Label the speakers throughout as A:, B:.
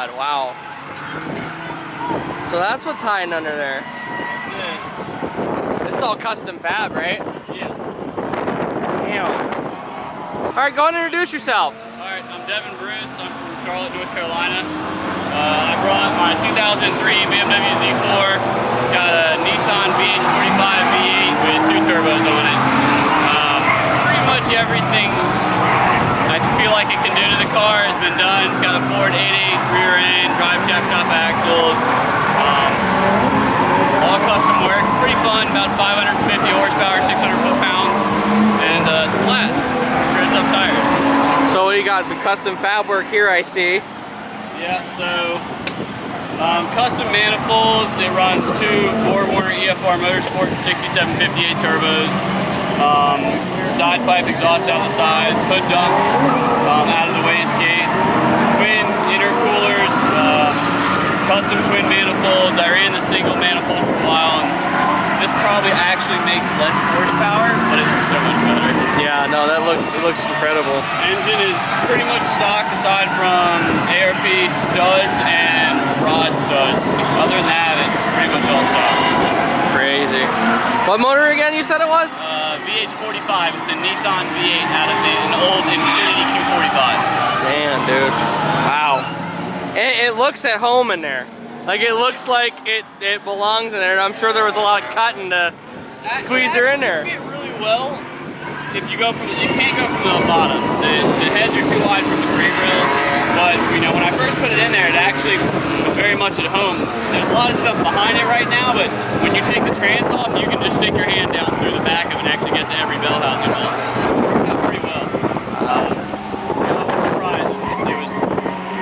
A: god, wow. So that's what's hiding under there.
B: That's it.
A: This is all custom fab, right?
B: Yeah.
A: Damn. Alright, go ahead and introduce yourself.
B: Alright, I'm Devin. I'm from Charlotte, North Carolina. I brought my 2003 BMW Z4. It's got a Nissan VH45 V8 with 2 turbos on it. Pretty much everything I feel like it can do to the car has been done. It's got a Ford 8.8 rear end, drive shaft shop axles. All custom work. It's pretty fun, about 550 horsepower, 600 foot-pounds, and it's a blast. Shreds up tires.
A: So what do you got? Some custom fab work here, I see.
B: Yeah, so custom manifolds. It runs 2 Warner EFR Motorsport 6758 turbos. Side pipe exhaust out the sides, hood dumps out of the wastegates, twin intercoolers, custom twin manifolds. I ran the single manifold for a while, and this probably actually makes less horsepower, but it looks so much better.
A: Yeah, no, it looks incredible.
B: Engine is pretty much stock aside from ARP studs and rod studs. Other than that, it's pretty much all stock.
A: That's crazy. What motor again you said it was?
B: VH45. It's a Nissan V8 out of an old Infiniti Q45.
A: Man, dude. Wow. It looks at home in there. Like, it looks like it belongs in there, and I'm sure there was a lot of cutting to squeeze her in there.
B: It really well. If you go from, you can't go from the bottom. The heads are too wide from the free grills. But you know, when I first put it in there, it actually was very much at home. There's a lot of stuff behind it right now, but when you take the trans off, you can just stick your hand down through the back of it and actually get to every bell housing hole. It works out pretty well. I was surprised.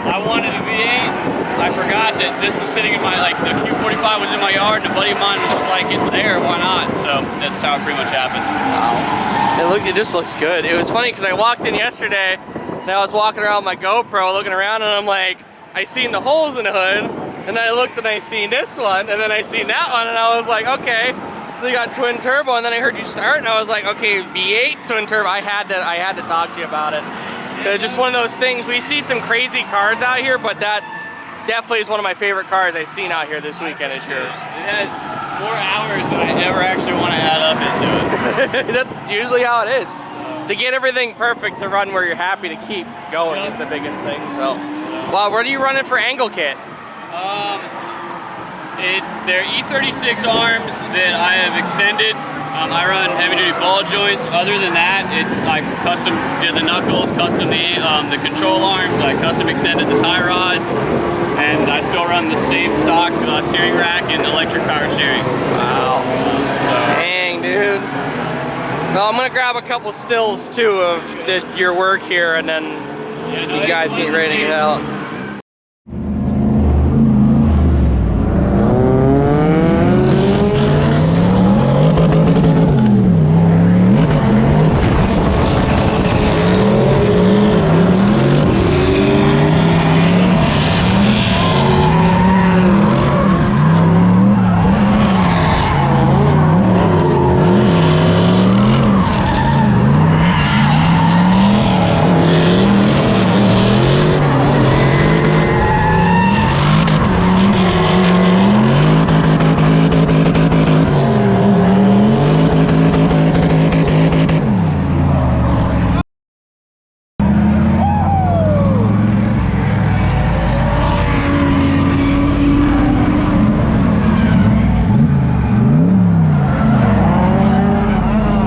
B: I wanted a V8. I forgot that this was sitting in my, like, the Q45 was in my yard, and a buddy of mine was just like, it's there, why not? So that's how it pretty much happened.
A: Wow. It just looks good. It was funny because I walked in yesterday and I was walking around with my GoPro looking around, and I'm like, I seen the holes in the hood, and then I looked and I seen this one, and then I seen that one, and I was like, okay, so you got twin turbo, and then I heard you start, and I was like, okay, V8 twin turbo. I had to talk to you about it. It's just one of those things. We see some crazy cars out here, but that definitely is one of my favorite cars I've seen out here this weekend. Is yours.
B: It has more hours than I ever actually want to add up into it.
A: That's usually how it is. To get everything perfect to run where you're happy to keep going is the biggest thing. So, well, what are you running for angle kit?
B: It's their E36 arms that I have extended. I run heavy duty ball joints. Other than that, I custom did the knuckles, custom the control arms. I custom extended the tie rods, and I still run the same stock steering rack and electric power steering.
A: Wow. Dang, dude. Well, I'm gonna grab a couple stills too of your work here, and then you guys get ready to get out.